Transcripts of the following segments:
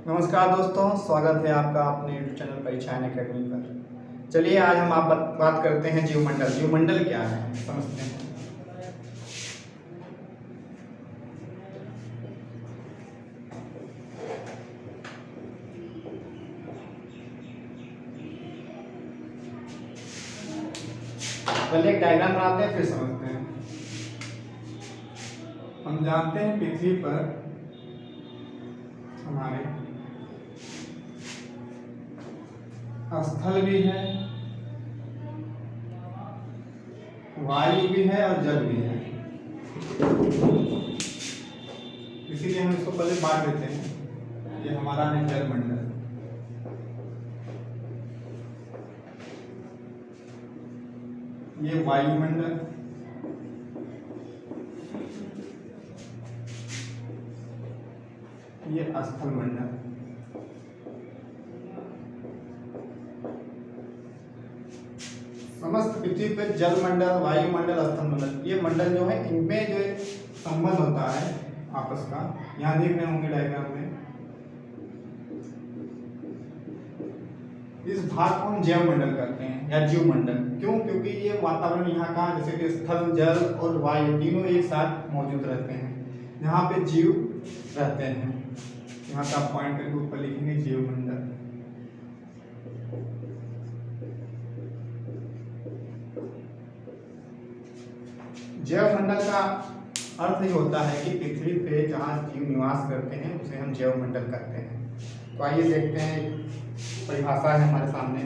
नमस्कार दोस्तों, स्वागत है आपका अपने यूट्यूब चैनल परिचायन अकेडमी पर। चलिए आज हम आप बात करते हैं जीवमंडल। जीवमंडल क्या है समझते हैं। पहले एक डायग्राम बनाते हैं फिर समझते हैं। हम जानते हैं पृथ्वी पर हमारे स्थल भी है, वायु भी है और जल भी है। इसीलिए हम इसको पहले बांट देते हैं। ये हमारा है जलमंडल, ये वायुमंडल, ये स्थल मंडल। समस्त पृथ्वी पर जल मंडल, वायुमंडल, स्थल मंडल, ये मंडल जो है इनमें जो एक संबंध होता है आपस का। यहाँ देख रहे होंगे डायग्राम में। इस भाग को हम जैव मंडल कहते हैं या जीव मंडल। क्यों? क्योंकि ये वातावरण यहाँ का जैसे कि स्थल, जल और वायु तीनों एक साथ मौजूद रहते हैं। यहाँ पे जीव रहते हैं। यहाँ का पॉइंट करके ऊपर लिखेंगे जीव मंडल। जैव मंडल का अर्थ ये होता है कि पृथ्वी पे जहाँ जीव निवास करते हैं उसे हम जैव मंडल कहते हैं। तो आइए देखते हैं, परिभाषा है हमारे सामने।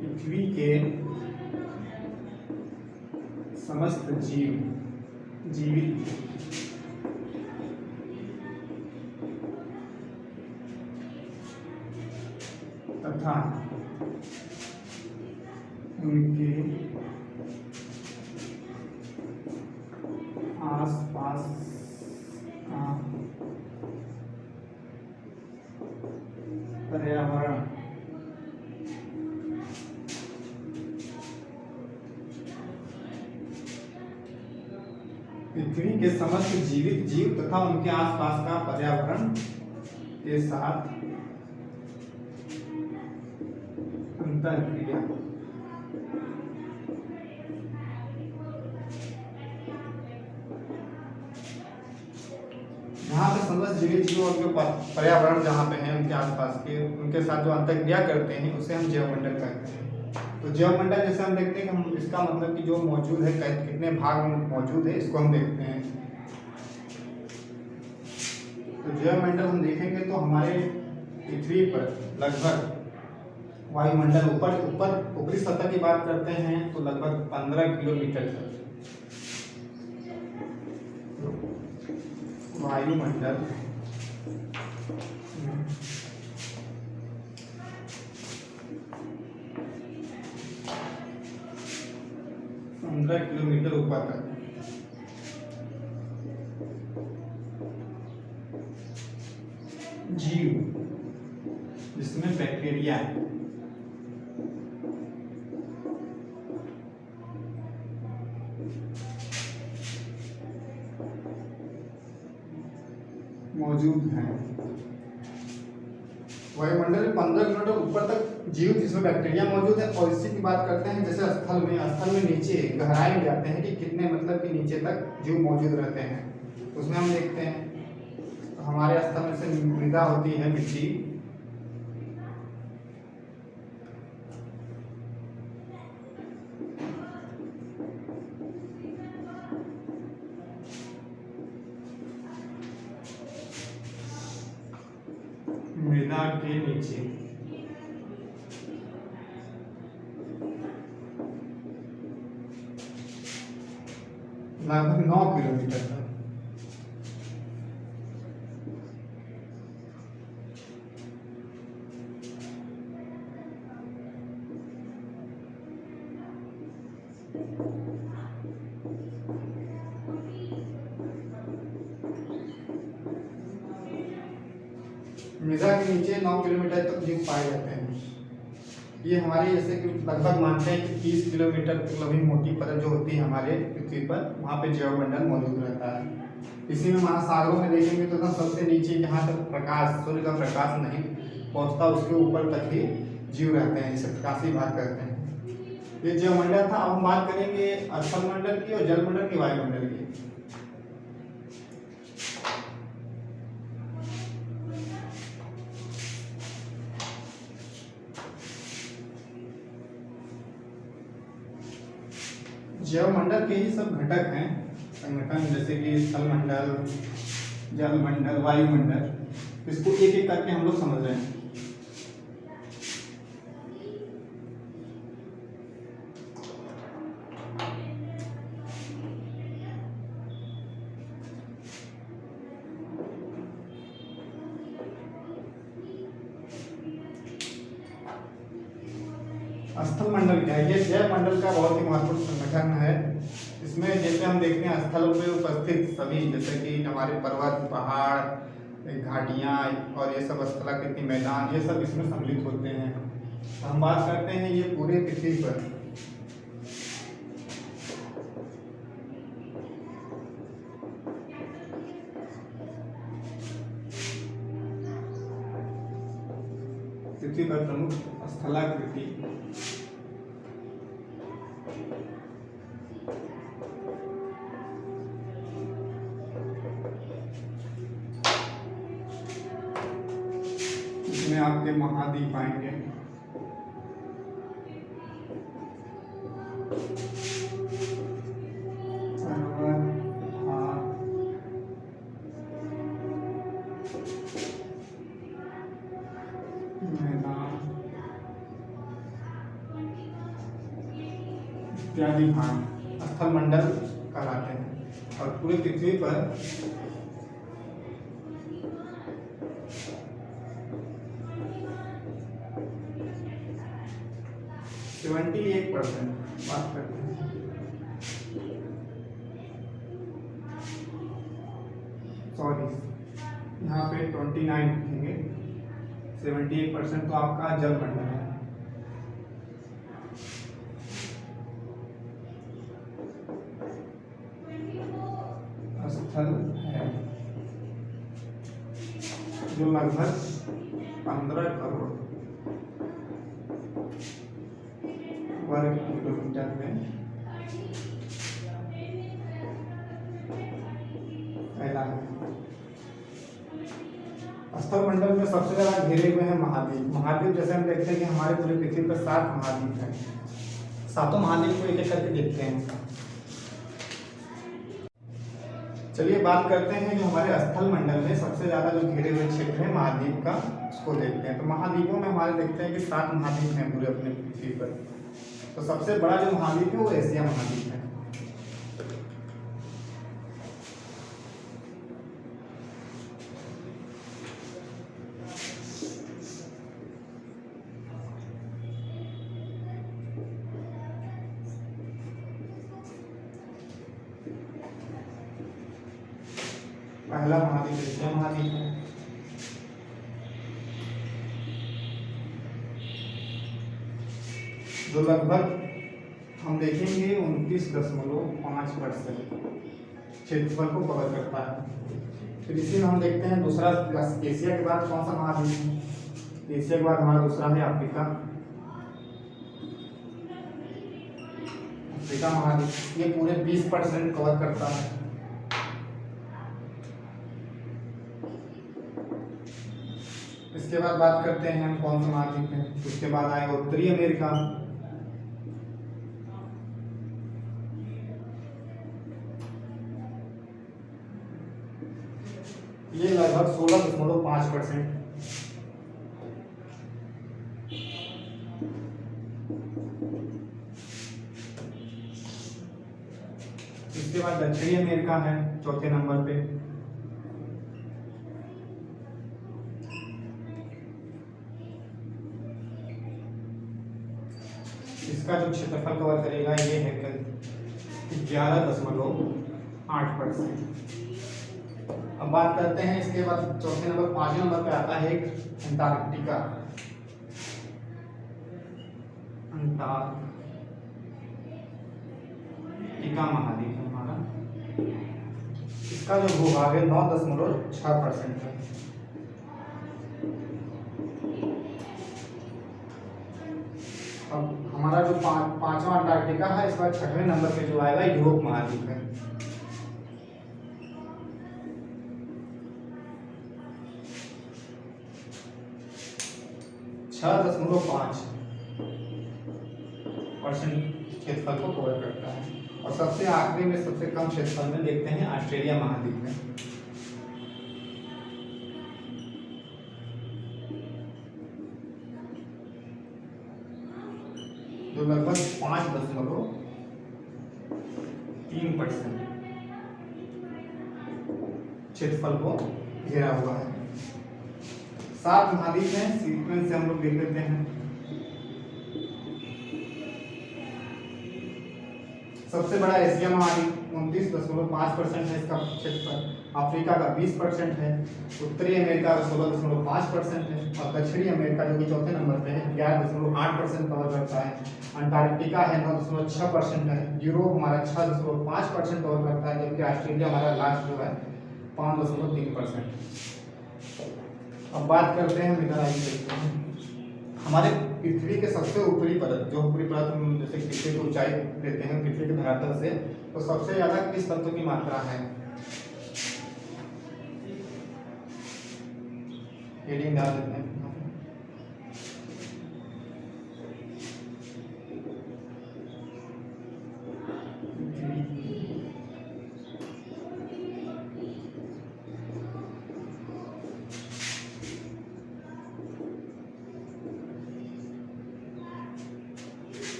पृथ्वी के समस्त जीवित तथा उनके आसपास का पर्यावरण पृथ्वी के समस्त जीवित जीव तथा उनके आसपास का पर्यावरण के साथ अंतरक्रिया। यहाँ पे समस्त जीवित जीव और उनके पर्यावरण जहाँ पे हैं उनके आसपास के, उनके साथ जो अंतरक्रिया करते हैं उसे हम जैवमंडल कहते हैं। तो जैवमंडल जैसे हम देखते हैं कि हम इसका मतलब कि जो मौजूद है कितने भाग में मौजूद है इसको हम देखते हैं। तो जैवमंडल हम देखेंगे तो हमारे पृथ्वी पर लगभग वायुमंडल ऊपरी सतह की बात करते हैं तो लगभग 15 किलोमीटर तक वायुमंडल 15 किलोमीटर ऊपर तक जीव जिसमें बैक्टीरिया मौजूद हैं। वायुमंडल में 15 किलोमीटर ऊपर तक जीव जिसमें बैक्टीरिया मौजूद है। और इसी की बात करते हैं जैसे स्थल में नीचे गहराई में जाते हैं कि कितने मतलब कि नीचे तक जीव मौजूद रहते हैं। उसमें हम देखते हैं तो हमारे स्थल में से मृदा होती है, मिट्टी, मृदा के नीचे लगभग 9 किलोमीटर तक मृदा के नीचे 9 किलोमीटर तक जीव पाए जाते हैं। ये हमारे जैसे कि लगभग मानते हैं कि 30 किलोमीटर लंबी मोटी परत जो होती है हमारे पृथ्वी पर, वहाँ पे जैवमंडल मौजूद रहता है। इसी में महासागरों में देखेंगे तो ना सबसे नीचे जहाँ तक प्रकाश, सूर्य का प्रकाश नहीं पहुँचता, उसके ऊपर तक ही जीव रहते हैं, जिसे प्रकाशीय भाग कहते हैं। ये जैवमंडल था। अब हम बात करेंगे स्थल मंडल की और जलमंडल की, वायुमंडल की। जैवमंडल के ही सब घटक हैं संगठन, जैसे कि स्थल मंडल, जल मंडल, वायुमंडल। इसको एक एक करके हम लोग समझ रहे हैं। स्थल मंडल क्या है? ये जैव मंडल का बहुत ही महत्वपूर्ण संगठन है। इसमें जैसे हम देखते हैं स्थलों पे उपस्थित सभी, जैसे कि हमारे पर्वत, पहाड़, घाटियाँ और ये सब स्थलाकृति मैदान, ये सब इसमें सम्मिलित होते हैं। हम बात करते हैं ये पूरे पृथ्वी पर प्रमुख स्थलाकृति इसमें आपके महाद्वीप आएंगे, इत्यादि भाग स्थल मंडल कहलाते हैं। और पूरे पृथ्वी पर 71% बात करते हैं। सॉरी, यहाँ पे 29 लिखेंगे, 78% तो आपका जल मंडल है। स्थल है जो लगभग 15 करोड़ वर्ग किलोमीटर में फैला है। स्थल मंडल में सबसे ज्यादा घेरे हुए हैं महाद्वीप। महाद्वीप जैसे हम देखते हैं कि हमारे पूरे पृथ्वी पर 7 महाद्वीप हैं। सातों महाद्वीप को एक एक करके देखते हैं। चलिए बात करते हैं जो हमारे स्थल मंडल में सबसे ज्यादा जो घिरे हुए क्षेत्र है महाद्वीप का, उसको देखते हैं। तो महाद्वीपों में हमारे देखते हैं कि 7 महाद्वीप हैं पूरे अपने पृथ्वी पर। तो सबसे बड़ा जो महाद्वीप है वो एशिया महाद्वीप है। पहला महाद्वीप एशिया महाद्वीप है। जो लगभग हम देखेंगे 29.5% क्षेत्रफल को कवर करता है। फिर इसी में हम देखते हैं दूसरा, एशिया के बाद कौन सा महाद्वीप है? एशिया के बाद हमारा दूसरा है अफ्रीका। अफ्रीका महाद्वीप ये पूरे 20% कवर करता है। इसके बाद बात करते हैं हम कौन सा महाद्वीप है। उसके बाद आएगा उत्तरी अमेरिका। ये लगभग 16.5%। इसके बाद दक्षिणी अमेरिका है चौथे नंबर पे। इसका जो क्षेत्रफल कवर करेगा ये है 11.8%। अब बात करते हैं इसके बाद चौथे नंबर, 5वें नंबर पे आता है एक अंटार्कटिका। अंटार्कटिका महाद्वीप है हमारा। इसका जो भूभाग है 9.6% है। अब हमारा जो पांचवा अंटार्कटिका है, इस बार 6वें नंबर पे जो आएगा यूरोप महाद्वीप है। 6.5% क्षेत्रफल को कवर करता है। और सबसे आखिरी में सबसे कम क्षेत्रफल में देखते हैं ऑस्ट्रेलिया महाद्वीप में। जो लगभग 5.3% क्षेत्रफल को घेरा हुआ है। 7 महाद्वीप हैं, सीक्वेंस से हम लोग देख लेते हैं। सबसे बड़ा एशिया महाद्वीप 29.5% है इसका क्षेत्रफल। अफ्रीका का 20% है। उत्तरी अमेरिका का 16.5% है। और दक्षिणी अमेरिका जो कि चौथे नंबर पे है 11.8% कवर करता है। अंटार्कटिका है 9.6% है। यूरोप हमारा 6.5% कवर करता है, जबकि ऑस्ट्रेलिया हमारा लास्ट जो है 5.3%। अब बात करते हैं मिनरलाइज देखते हैं। हमारे पृथ्वी के सबसे ऊपरी परत, जो ऊपरी परत हम जैसे पृथ्वी की ऊंचाई लेते हैं पृथ्वी के धरातल से, तो सबसे ज्यादा किस तत्व की मात्रा है? हेडिंग डाल देते हैं।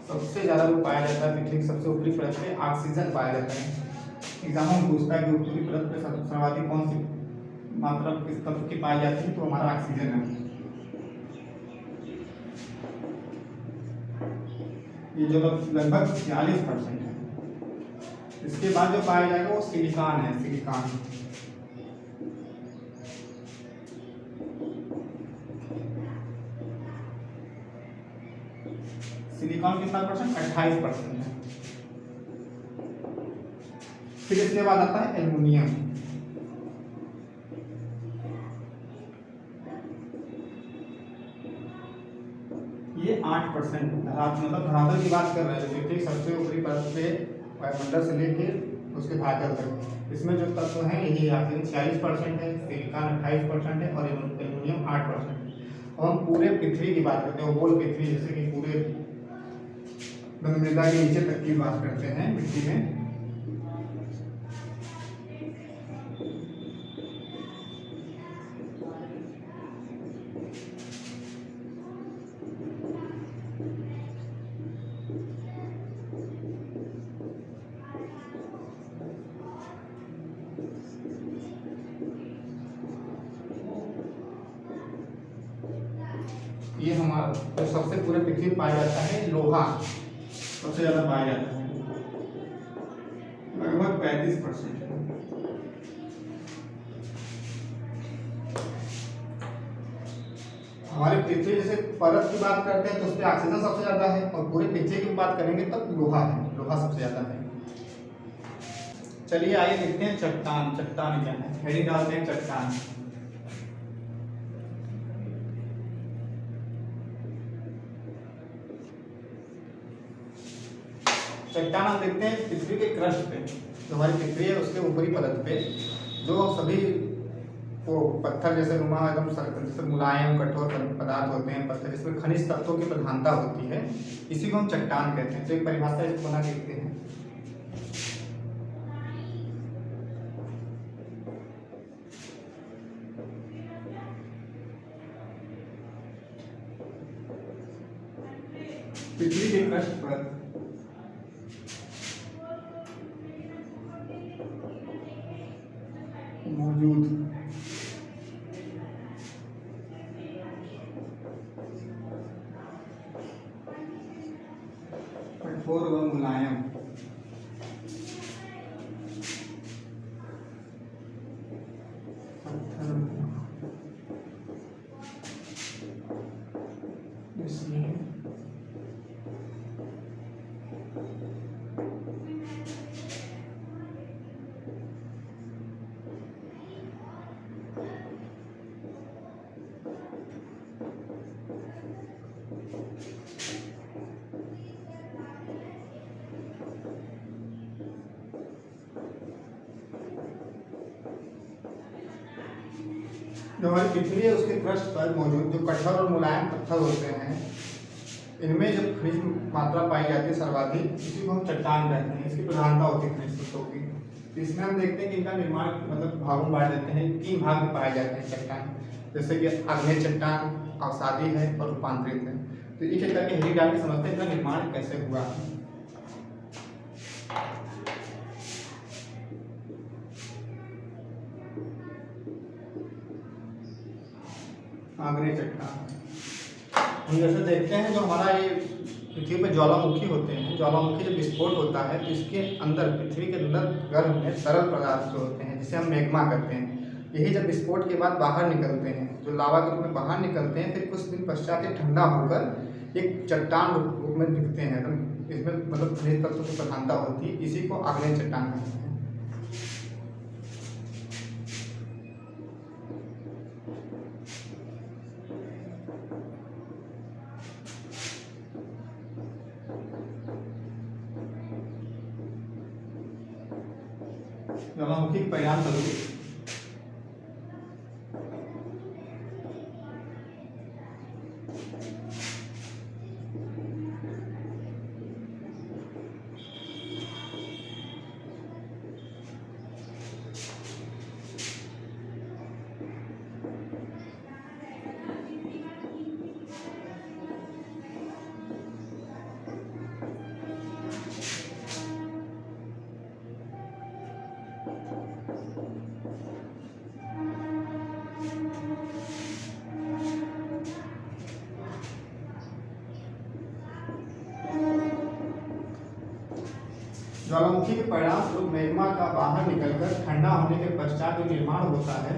सबसे ज्यादा जो पाया जाता है पृथ्वी की सबसे ऊपरी परत पे ऑक्सीजन पाया जाता है। एग्जाम में पूछता है कि ऊपरी परत पे सर्वाधिक कौन सी मात्रा किस तत्व की पाई जाती है, तो हमारा ऑक्सीजन है। ये जो लगभग 46% है। इसके बाद जो पाया जाएगा वो सिलिकॉन है। सिलिकॉन सिलिकॉन कितना परसेंट? 28% है। फिर इसके बाद आता है एल्युमिनियम। ये 8%। मतलब धरातल की बात कर रहे हैं, पृथ्वी सबसे ऊपरी परत पे वायुमंडल से लेके उसके धरातल तक, इसमें जो तत्व हैं यही ऑक्सीजन 46% है, सिलिकॉन 28% है और एल्युमिनियम 8%। और हम पूरे पृथ्वी की बात करते हैं, होल पृथ्वी, जैसे कि पूरे मृदा के नीचे तक की बात करते हैं पृथ्वी में। ये हमारा जो सबसे पूरे पृथ्वी में पाया जाता है लोहा सबसे ज्यादा पाया जाता है, लगभग 35%। हमारे पृथ्वी जैसे परत की बात करते हैं तो उस पर ऑक्सीजन सबसे ज्यादा है, और पूरे पृथ्वी की बात करेंगे तब लोहा है, लोहा सबसे ज्यादा है। चलिए आइए देखते हैं चट्टान। चट्टान क्या है? हेडिंग डालते हैं चट्टान। चट्टान हम देखते हैं पृथ्वी के क्रस्ट पे, जो हमारी पृथ्वी है उसके ऊपरी परत पे जो सभी वो पत्थर जैसे नुमा एकदम जैसे मुलायम कठोर पदार्थ होते हैं पत्थर, जिसमें खनिज तत्वों की प्रधानता होती है, इसी को हम चट्टान कहते हैं। तो एक परिभाषा इसको बना देखते हैं। पृथ्वी के क्रस्ट पर मौजूद कठोर व मुलायम। जो हमारी पृथ्वी है उसके पृष्ठ पर मौजूद जो कठोर और मुलायम पत्थर होते हैं, इनमें जब खनिज मात्रा पाई जाती है सर्वाधिक, इसी को हम चट्टान कहते हैं। इसकी प्रधानता होती है खनिज तत्वों की। तो इसमें हम देखते हैं कि इनका निर्माण मतलब भागों में बांट देते हैं। 3 भाग में पाए जाते हैं चट्टान, जैसे कि आग्नेय चट्टान, अवसादी है और रूपांतरित है। तो एक एक करके हेरी डाल के समझते हैं इनका निर्माण कैसे हुआ। आग्नेय चट्टान हम जैसे देखते हैं, जो हमारा ये पृथ्वी पर ज्वालामुखी होते हैं, ज्वालामुखी जब विस्फोट होता है तो इसके अंदर, पृथ्वी के अंदर गर्भ में तरल पदार्थ जो होते हैं जिसे हम मैग्मा कहते हैं, यही जब विस्फोट के बाद बाहर निकलते हैं, जो लावा के रूप में बाहर निकलते हैं, फिर कुछ दिन पश्चात ये ठंडा होकर एक चट्टान रूप में दिखते हैं। तो इसमें मतलब खनिज तत्वों की प्रधानता होती है, इसी को आग्नेय चट्टान कहते हैं। ज्वालामुखी के परिणाम स्वरूप ज्वालामुखी के परिणाम स्वरूप मैग्मा का बाहर निकलकर ठंडा होने के पश्चात जो निर्माण होता है,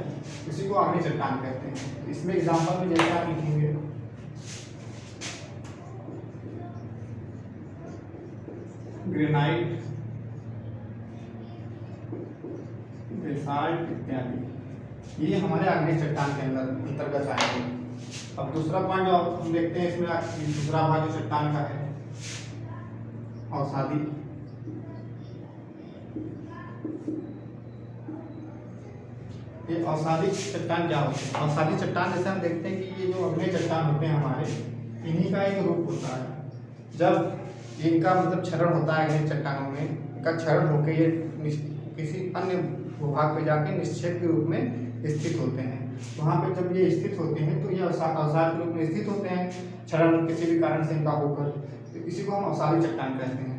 इसी को आग्नेय चट्टान कहते हैं। इसमें एग्जाम्पल में जैसे आप लिखेंगे, ग्रेनाइट, बेसाल्ट इत्यादि, ये हमारे आग्नेय चट्टान के अंदर अंतर्गत आएंगे। अब दूसरा पॉइंट जो हम देखते हैं इसमें, दूसरा भाग जो चट्टान का है, अवसादी। ये अवसादी चट्टान क्या होते हैं? अवसादी चट्टान जैसे हम देखते हैं कि ये जो अग्नेय चट्टान होते हैं हमारे, इन्हीं का एक रूप होता है। जब इनका मतलब क्षरण होता है अग्नेय चट्टानों में, इनका क्षरण होकर ये किसी अन्य भूभाग पे जाके निक्षेप के रूप में स्थित होते हैं। वहाँ पे जब ये स्थित होते हैं तो ये अवसाद के रूप में स्थित होते हैं, क्षरण किसी भी कारण से इनका होकर, तो इसी को हम अवसादी चट्टान कहते हैं।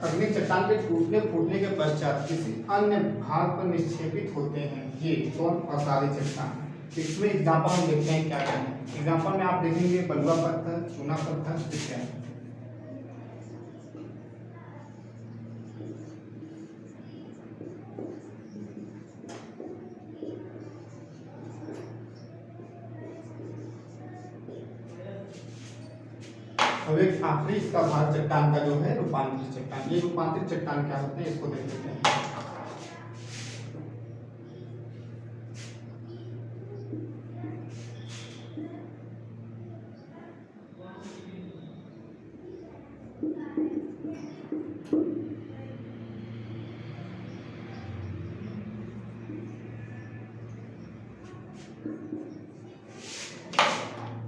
अग्नि चट्टान के टूटने फूटने के पश्चात किसी अन्य भाग पर निक्षेपित होते हैं, ये कौन? अवसादी चट्टान। इसमें एग्जाम्पल हम देखते हैं क्या क्या है। एग्जाम्पल में आप देखेंगे बलुआ पत्थर, चूना पत्थर इत्यादि। अब एक आखिरी इसका भाग चट्टान का जो है रूपांतरित चट्टान। ये रूपांतरित चट्टान क्या होते हैं इसको देख लेते हैं।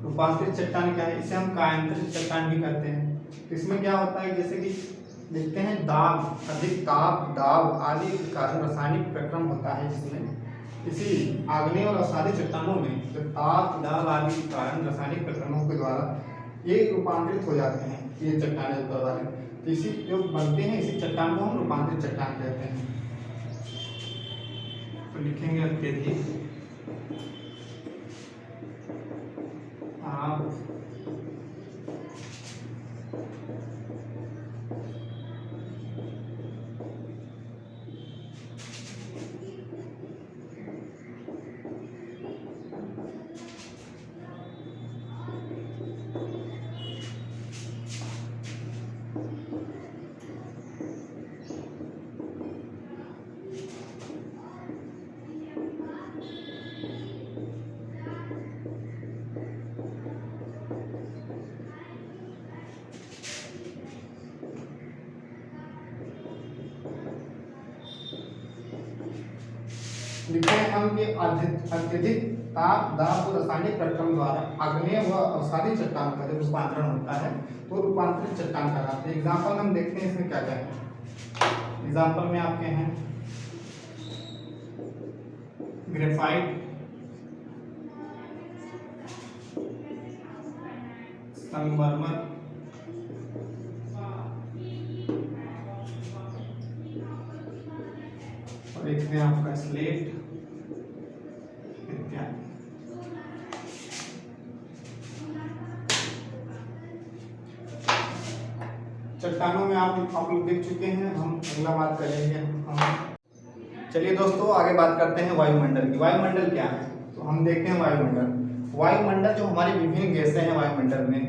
रूपांतरित चट्टान क्या है, इसे हम कायांतरित चट्टान भी कहते हैं। तो इसमें क्या होता है, जैसे कि देखते हैं दाब, अधिक ताप, दाब आदि के कारण रासायनिक प्रक्रम होता है, जिसमें इसी आग्नेय और अवसादी चट्टानों में जो ताप, दाब आदि के कारण रासायनिक प्रक्रमों के द्वारा ये रूपांतरित हो जाते हैं, ये चट्टानें ऊपर वाले। तो इसी जो बनते हैं इसी चट्टान को हम रूपांतरित चट्टान कहते हैं। तो लिखेंगे अत्यधिक आप लिखते हैं हम कि अत्यधिक ताप, दाब और रासायनिक प्रक्रम द्वारा आग्नेय व अवसादी चट्टान का जब रूपांतरण होता है तो रूपांतरित चट्टान कहलाते हैं। एग्जाम्पल हम देखते हैं इसमें क्या क्या है। एग्जाम्पल में आपके हैं ग्रेफाइट, संगमरमर, और एक है आपका स्लेट इत्यादि। चट्टानों में आप लोग देख चुके हैं, हम अगला बात करेंगे हम। चलिए दोस्तों आगे बात करते हैं वायुमंडल की। वायुमंडल क्या है, तो हम देखते हैं वायुमंडल। वायुमंडल जो हमारी विभिन्न गैसें हैं वायुमंडल में,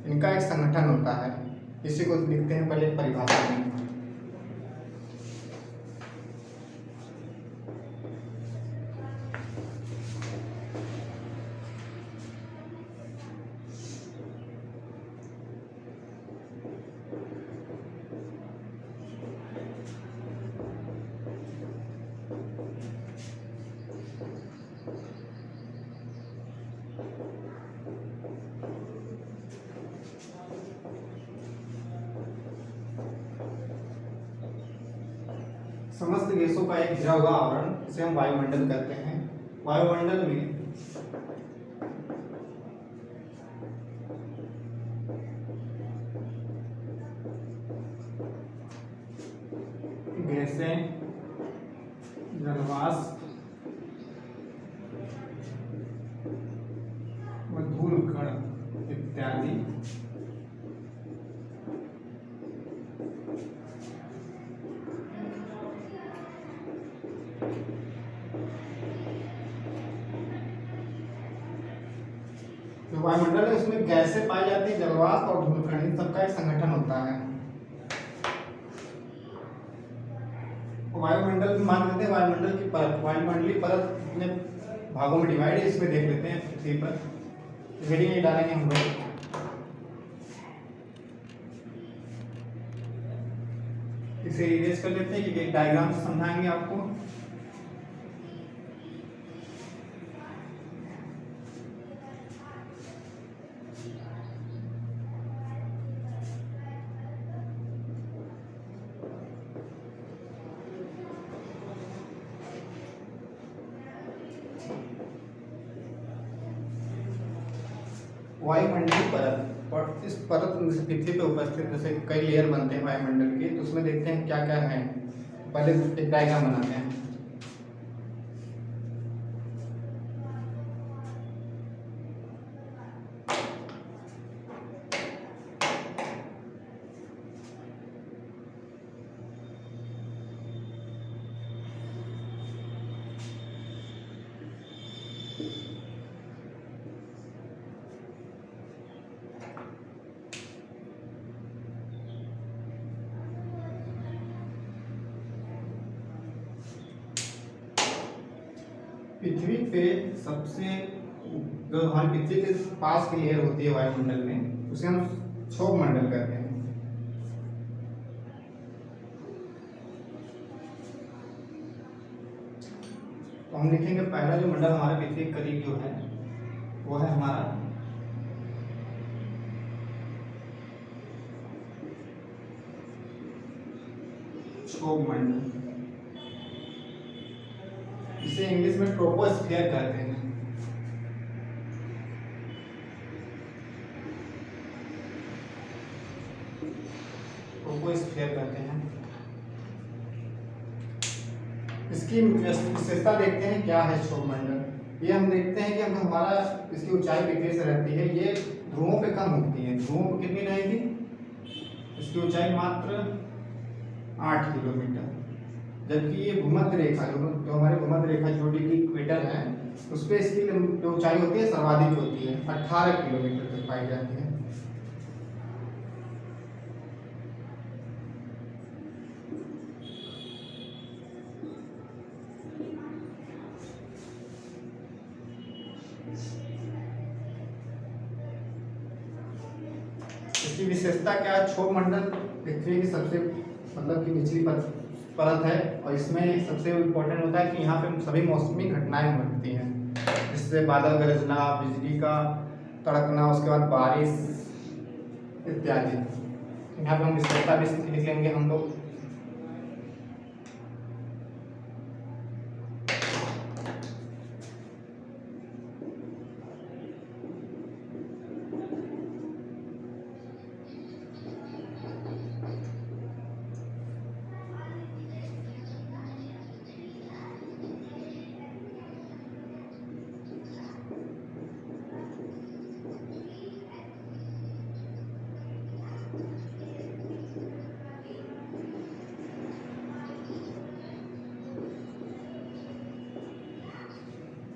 इनका एक संगठन होता है। इसी को लिखते हैं पहले परिभाषा में। समस्त गैसों का एक घिरा हुआ आवरण, इसे हम वायुमंडल कहते हैं। वायुमंडल में गैसें, जलवाष्प व धूल कण इत्यादि जो वायुमंडल है उसमें गैसें पाई जाती है, जलवाष्प और धूलकण, इन सबका एक संगठन होता है। वायुमंडल मान लेते हैं वायुमंडल की परत, वायुमंडलीय परत कितने भागों में डिवाइड है इसमें देख लेते हैं पृथ्वी पर। हेडिंग नहीं डालेंगे हम लोग। इसे इरेज कर लेते हैं क्योंकि एक डायग्राम से समझाएंगे आपको। वायुमंडलीय परत, और इस परत पृथ्वी पे उपस्थित जैसे कई लेयर बनते हैं वायुमंडल के, तो उसमें देखते हैं क्या क्या है। पहले एक डायग्राम बनाते हैं। पृथ्वी पे सबसे जो हमारी पृथ्वी के पास की लेयर होती है वायुमंडल में, उसे हम क्षोभ मंडल कहते हैं। तो हम लिखेंगे पहला जो मंडल हमारे पृथ्वी के करीब जो है वो है हमारा क्षोभ मंडल, इसे इंग्लिश में ट्रोपोस्फियर कहते हैं। ट्रोपोस्फियर कहते हैं। इसकी विशेषता देखते हैं क्या है क्षोभ मंडल। ये हम देखते हैं कि अगर हमारा इसकी ऊंचाई पृथ्वी से रहती है, ये ध्रुवों पे कम होती है। ध्रुवों पे कितनी रहेगी? इसकी ऊंचाई मात्र 8 किलोमीटर, जबकि ये भूमध्य रेखा जो हमारे भूमध्य रेखा जो डिग्री इक्वेटर है, उस पर इसकी जो ऊंचाई होती है सर्वाधिक होती है, 18 किलोमीटर तक पाई जाती है। इसकी विशेषता क्या है? क्षोभ मंडल पृथ्वी की सबसे मतलब कि निचली परत है, और इसमें सबसे इम्पोर्टेंट होता है कि यहाँ पे सभी मौसमी घटनाएं होती हैं, जिससे बादल गरजना, बिजली का कड़कना, उसके बाद बारिश इत्यादि। यहाँ पे हम विशेषता भी लिख लेंगे हम लोग।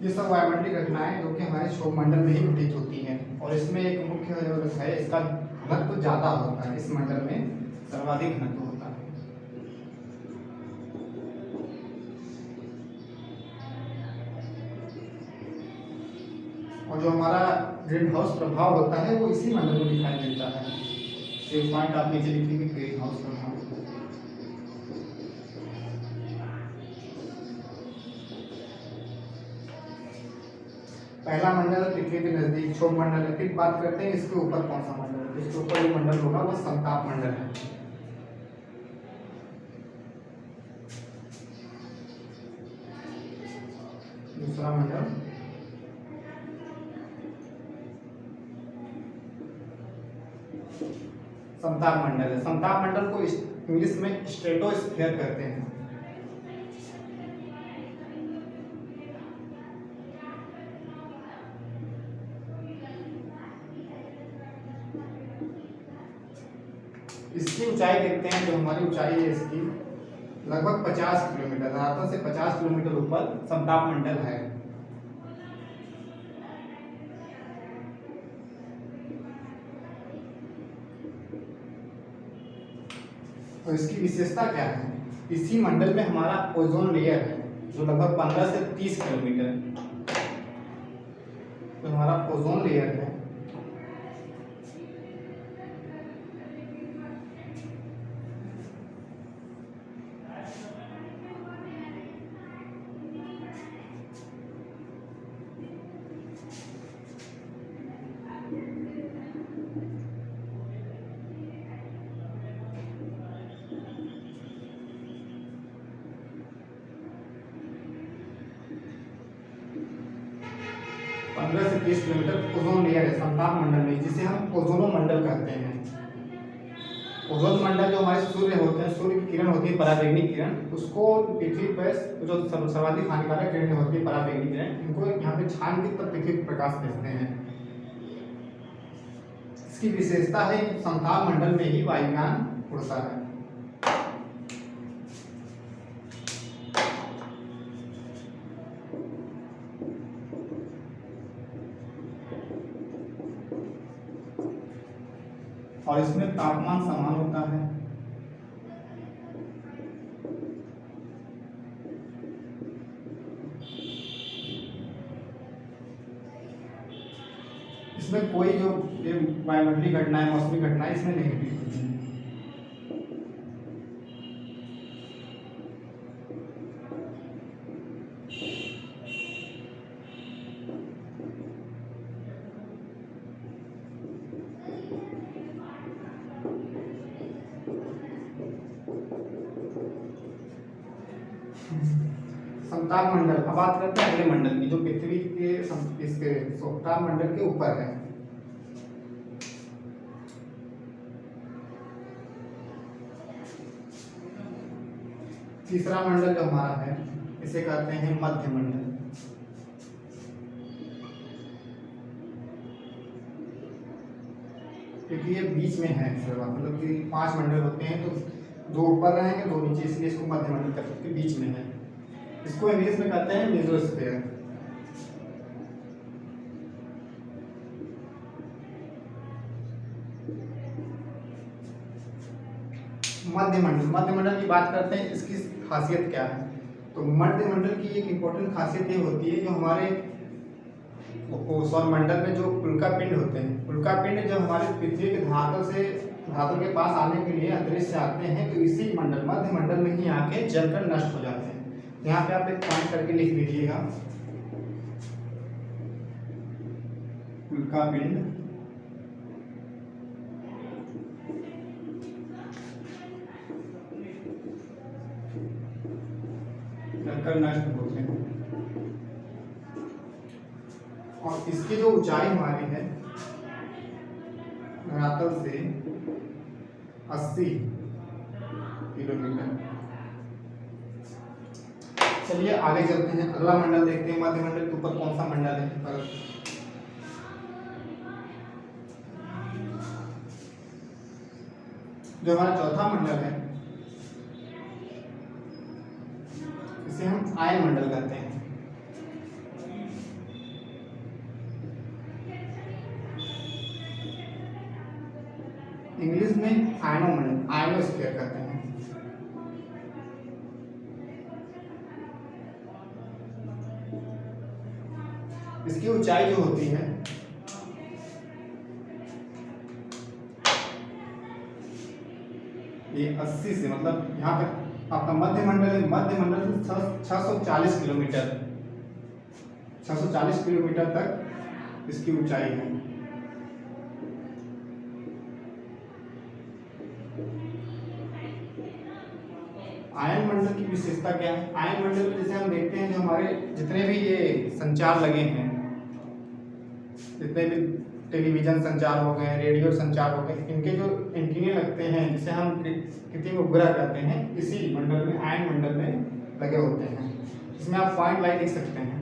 ये सब वायुमंडलीय घटनाएं जो कि हमारे क्षोभ मंडल में ही घटित होती हैं, और इसमें एक मुख्य जो है इसका घनत्व तो ज्यादा होता है। इस मंडल में सर्वाधिक घनत्व होता है। और जो हमारा ग्रीन हाउस प्रभाव होता है वो इसी मंडल में दिखाई देता है। एक पॉइंट आप नीचे लिखेंगे, ग्रीन हाउस प्रभाव। पहला मंडल पृथ्वी के नजदीक क्षोभ मंडल है। फिर बात करते हैं इसके ऊपर कौन सा मंडल है। इसके ऊपर जो मंडल होगा वो समताप मंडल है। दूसरा मंडल समताप मंडल है। समताप मंडल को इंग्लिश में स्ट्रेटोस्फीयर कहते हैं। इसकी ऊंचाई देखते हैं। जो हमारी ऊंचाई है इसकी लगभग 50 किलोमीटर, धरातल से 50 किलोमीटर ऊपर समताप मंडल है। और इसकी विशेषता क्या है? इसी मंडल में हमारा ओजोन लेयर है जो लगभग 15 से 30 किलोमीटर है। तो हमारा ओजोन लेयर है से 30 किलोमीटर ओजोन लेयर है समताप मंडल में, जिसे हम ओजोनो मंडल कहते हैं। ओजोन मंडल जो हमारे सूर्य होते हैं, सूर्य की किरण होती है पराबैंगनी किरण, उसको पृथ्वी पर जो सर्वाधिक हानिकारक किरणें होती है पराबैंगनी किरण, इनको यहाँ पे छान के तब पृथ्वी पर प्रकाश भेजते हैं। इसकी विशेषता है कि समताप मंडल में ही वायुयान उड़ता है। और इसमें तापमान समान होता है। इसमें कोई जो ये वायुमंडलीय घटनाएं, मौसमी घटनाएं इसमें नहीं हुई होती हैं। समताप मंडल, अब बात करते हैं अगले मंडल की जो पृथ्वी के इसके समताप मंडल के ऊपर है। तीसरा मंडल जो हमारा है इसे कहते हैं मध्य मंडल। क्योंकि ये बीच में है, मतलब कि 5 मंडल होते हैं तो 2 ऊपर रहेंगे 2 नीचे, इसलिए इसको मध्य मंडल कहते हैं, बीच में है। इसको इंग्लिश में कहते हैं मेसोस्फीयर। मध्य मंडल, मध्य मंडल की बात करते हैं, इसकी खासियत क्या है? तो मध्य मंडल की एक इम्पोर्टेंट खासियत ये होती है, जो हमारे सौर मंडल में जो उल्का पिंड होते हैं, उल्का पिंड जब हमारे पृथ्वी के धातु के पास आने के लिए अंतरिक्ष से आते हैं, तो इसी मंडल मध्य मंडल में ही आके जलकर नष्ट हो जाते हैं। यहाँ पे आप एक पॉइंट करके लिख दीजिएगा, उल्का पिंड जलकर नष्ट होते हैं। और इसकी जो ऊंचाई हमारी है धरातल से 80 किलोमीटर। चलिए आगे चलते हैं, अगला मंडल देखते हैं। मध्य मंडल के ऊपर कौन सा मंडल है? पर जो हमारा चौथा मंडल है इसे हम आयन मंडल कहते हैं। इंग्लिश में आयनोस्फीयर कहते हैं। इसकी ऊंचाई जो होती है ये 80 से, मतलब यहाँ तक आपका मध्य मंडल है, मध्य मंडल से 640 किलोमीटर, 640 किलोमीटर तक इसकी ऊंचाई है। आयन मंडल की विशेषता क्या है? आयन मंडल में जैसे हम देखते हैं, जो हमारे जितने भी ये संचार लगे हैं, जितने भी टेलीविजन संचार हो गए, रेडियो संचार हो गए, इनके जो एंटीने लगते हैं, जिसे हम कृत्रिम उपग्रह कहते हैं, इसी मंडल में, आयन मंडल में लगे होते हैं। इसमें आप पॉइंट लाइट लिख सकते हैं।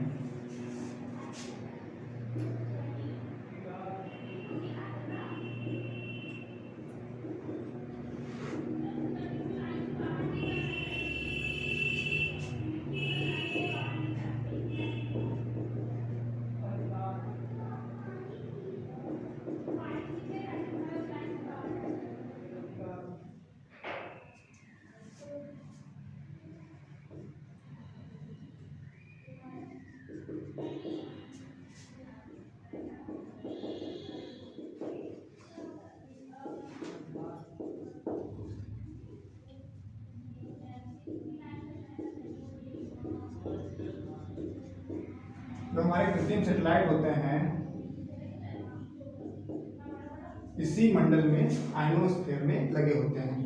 जो हमारे कृत्रिम सैटेलाइट होते हैं इसी मंडल में, आयनोस्फीयर में लगे होते हैं।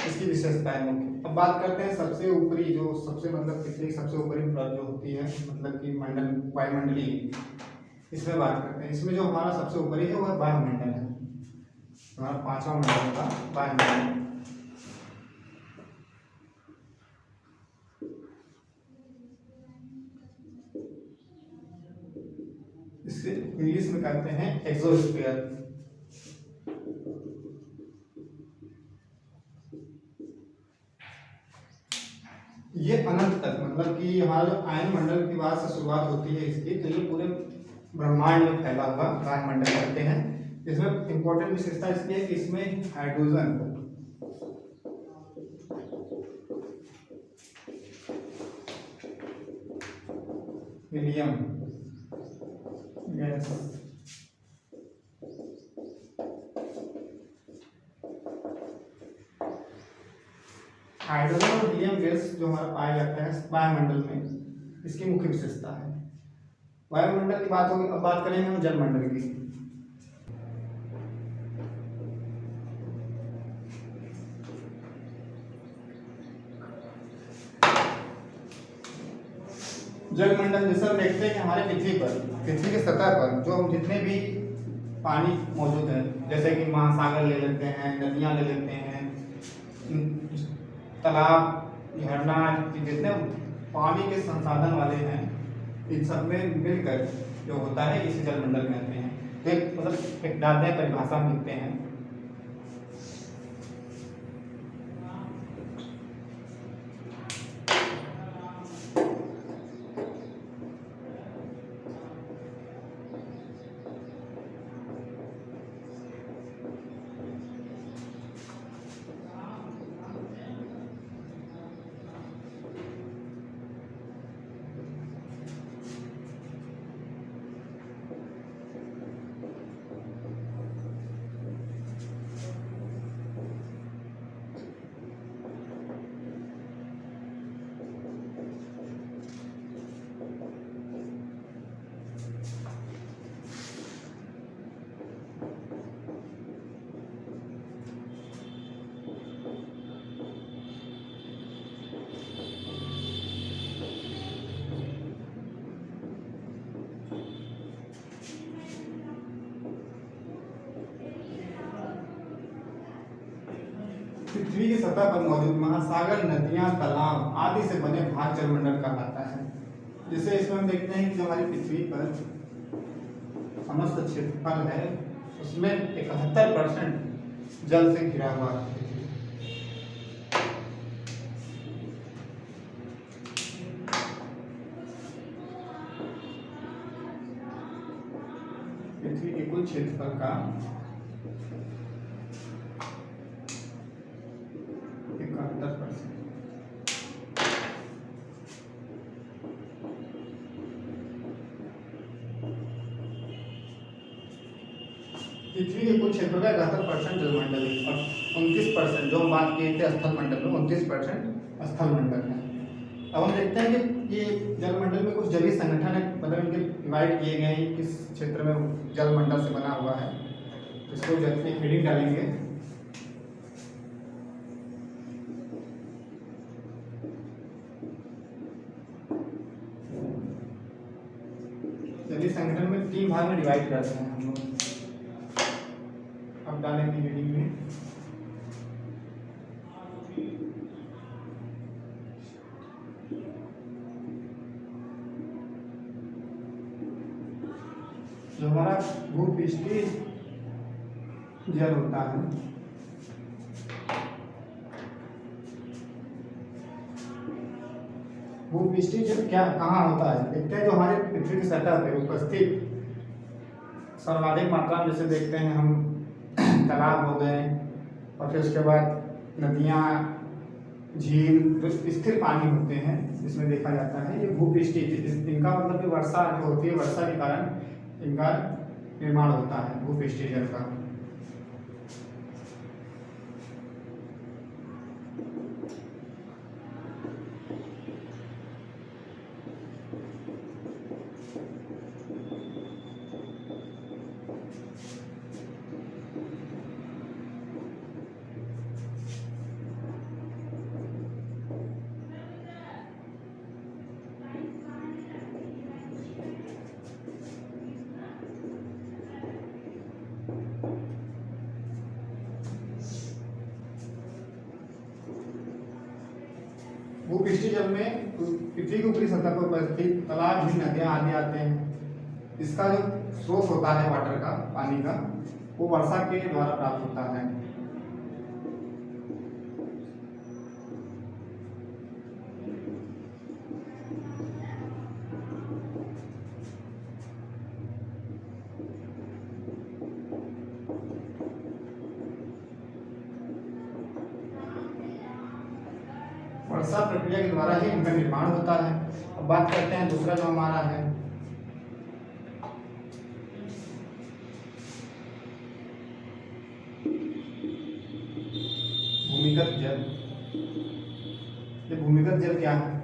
इसकी विशेषता है मुख्य। अब बात करते हैं सबसे ऊपरी, जो सबसे मतलब पृथ्वी की सबसे ऊपरी परत जो होती है, मतलब कि मंडल वायुमंडलीय, इसमें बात करते हैं। इसमें जो हमारा सबसे ऊपरी है वह वायुमंडल है। हमारा 5वां मंडल होगा वायुमंडल। इसे इंग्लिश में कहते हैं एक्सोस्फीयर। ये अनंत तक, मतलब कि हमारा जो आयन मंडल की बात से शुरुआत होती है इसकी, तो ये पूरे ब्रह्मांड में फैला हुआ वायुमंडल कहते हैं। इसमें इंपॉर्टेंट विशेषता इसकी है कि इसमें हाइड्रोजन, हीलियम गैस जो हमारा पाया जाता है वायुमंडल में, इसकी मुख्य विशेषता है। वायुमंडल की बात होगी, अब बात करेंगे हम जलमंडल की। जलमंडल जैसे हम देखते हैं कि हमारे पृथ्वी की सतह पर जो हम जितने भी पानी मौजूद है, जैसे कि महासागर ले लेते हैं, नदियां ले लेते हैं, तालाब, झरना, जितने पानी के संसाधन वाले हैं, इन सब में मिलकर जो होता है इसे जलमंडल कहते हैं। तो एक मतलब एक डालते हैं परिभाषा में लिखते हैं। पृथ्वी की सतह पर मौजूद महासागर, नदियां, तालाब आदि से बने भाग जलमंडल कहलाता है। जैसे इसमें हम देखते हैं कि जो हमारी पृथ्वी पर समस्त क्षेत्रफल है उसमें 71% जल से घिरा हुआ है। पृथ्वी के कुल क्षेत्रफल का 71%। पृथ्वी के कुल क्षेत्र का 71% जलमंडल है और 29% जो हम बात किए थे स्थल मंडल में, 29% स्थल मंडल है। अब हम देखते हैं कि ये जलमंडल में कुछ जलीय संगठन है, मतलब इनके डिवाइड किए गए हैं किस क्षेत्र में जलमंडल से बना हुआ है। इसको जल की हेडिंग डालेंगे। जलीय संगठन में 3 भाग में डिवाइड करते हैं हम लोग। अब डालेंगे हेडिंग में जो हमारा भूपृष्ठीय जल होता है, भूपृष्ठीय जल क्या कहाँ होता है देखते हैं। जो हमारे पृथ्वी की सतह पर उपस्थित सर्वाधिक मात्रा में जैसे देखते हैं हम तालाब हो गए और फिर उसके बाद नदियाँ, झील, जो स्थिर पानी होते हैं जिसमें देखा जाता है ये भूपृष्ठीय। इनका मतलब कि वर्षा जो होती है, वर्षा के कारण इनका निर्माण होता है भूपृष्ठीय जल का। भूपृष्ठीय जल में पृथ्वी की ऊपरी सतह पर उपस्थित तालाब, झील, नदियां आदि आते हैं। इसका जो स्रोत होता है वाटर का, पानी का, वो वर्षा के द्वारा प्राप्त होता है। वर्षा प्रक्रिया के द्वारा ही इनका निर्माण होता है। अब बात करते हैं दूसरा जो हमारा है भूमिगत जल। कि भूमिगत जल क्या है।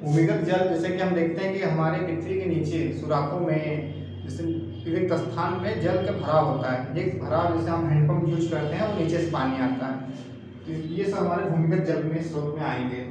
भूमिगत जल जैसे कि हम देखते हैं कि हमारे पृथ्वी के नीचे सुराखों में जैसे रिक्त स्थान में जल का भराव होता है। ये भराव जैसे हम हैंडपंप यूज करते हैं वो नीचे से पानी आता है, तो ये सब हमारे भूमिगत जल में स्रोत में आएंगे।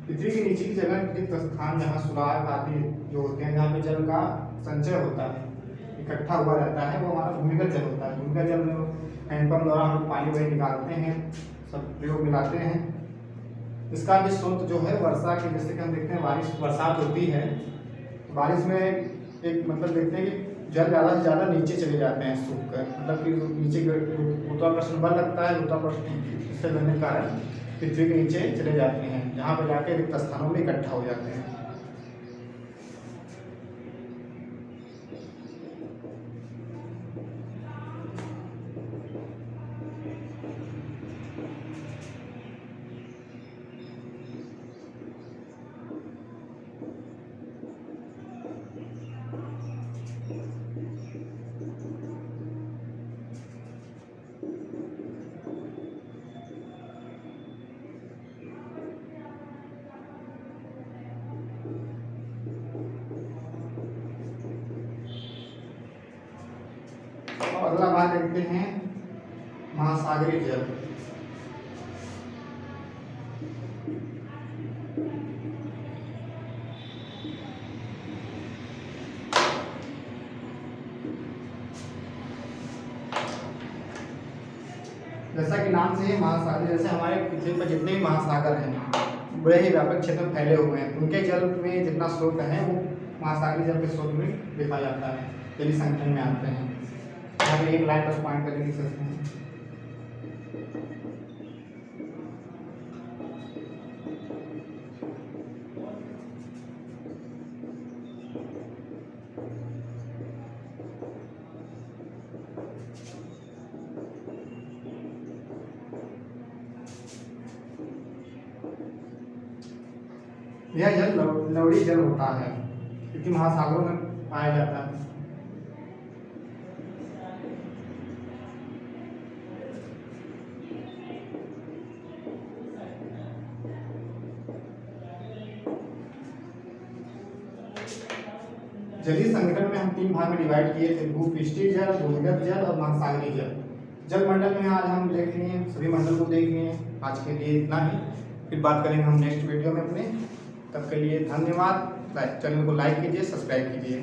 पृथ्वी के नीचे की जगह रिक्त स्थान जहाँ सुराख आदि जो होते हैं, जहाँ पे जल का संचय होता है, इकट्ठा हुआ रहता है, वो हमारा भूमिगत जल होता है। भूमिगत जल में हैंडपंप द्वारा हम पानी वही निकालते हैं, सब प्रयोग मिलाते हैं। इसका भी स्रोत जो है वर्षा के, जैसे कि हम देखते हैं बारिश बरसात होती है, बारिश में एक मतलब देखते हैं कि जल ज़्यादा से ज़्यादा नीचे चले जाते हैं सूख कर, मतलब कि नीचे गुरुत्वाकर्षण बल लगता है, गुरुत्वाकर्षण इससे लगने के कारण पृथ्वी के नीचे चले जाते हैं, जहाँ पर जाके रिक्त स्थानों में इकट्ठा हो जाते हैं। अगला बात देखते हैं महासागरीय जल। जैसा कि नाम से ही महासागर, जैसे हमारे पृथ्वी पर जितने भी महासागर हैं बड़े ही व्यापक क्षेत्र में फैले हुए हैं, उनके जल में जितना स्रोत है वो महासागरीय जल के स्रोत में देखा जाता है, जलीय संगठन में आते हैं। यहाँ पे एक लाइन बस पॉइंट करके लिख सकते हैं। यह जल लवणीय जल होता है क्योंकि महासागरों में पाया जाता है। जलीय संगठन में हम 3 भाग में डिवाइड किए थे, भूपृष्ठीय जल, भूमिगत जल और महासागरीय जल। जल मंडल में आज हम देख लिए, सभी मंडल को देख लिए। आज के लिए इतना ही, फिर बात करेंगे हम नेक्स्ट वीडियो में अपने। तब के लिए धन्यवाद। चैनल को लाइक कीजिए, सब्सक्राइब कीजिए।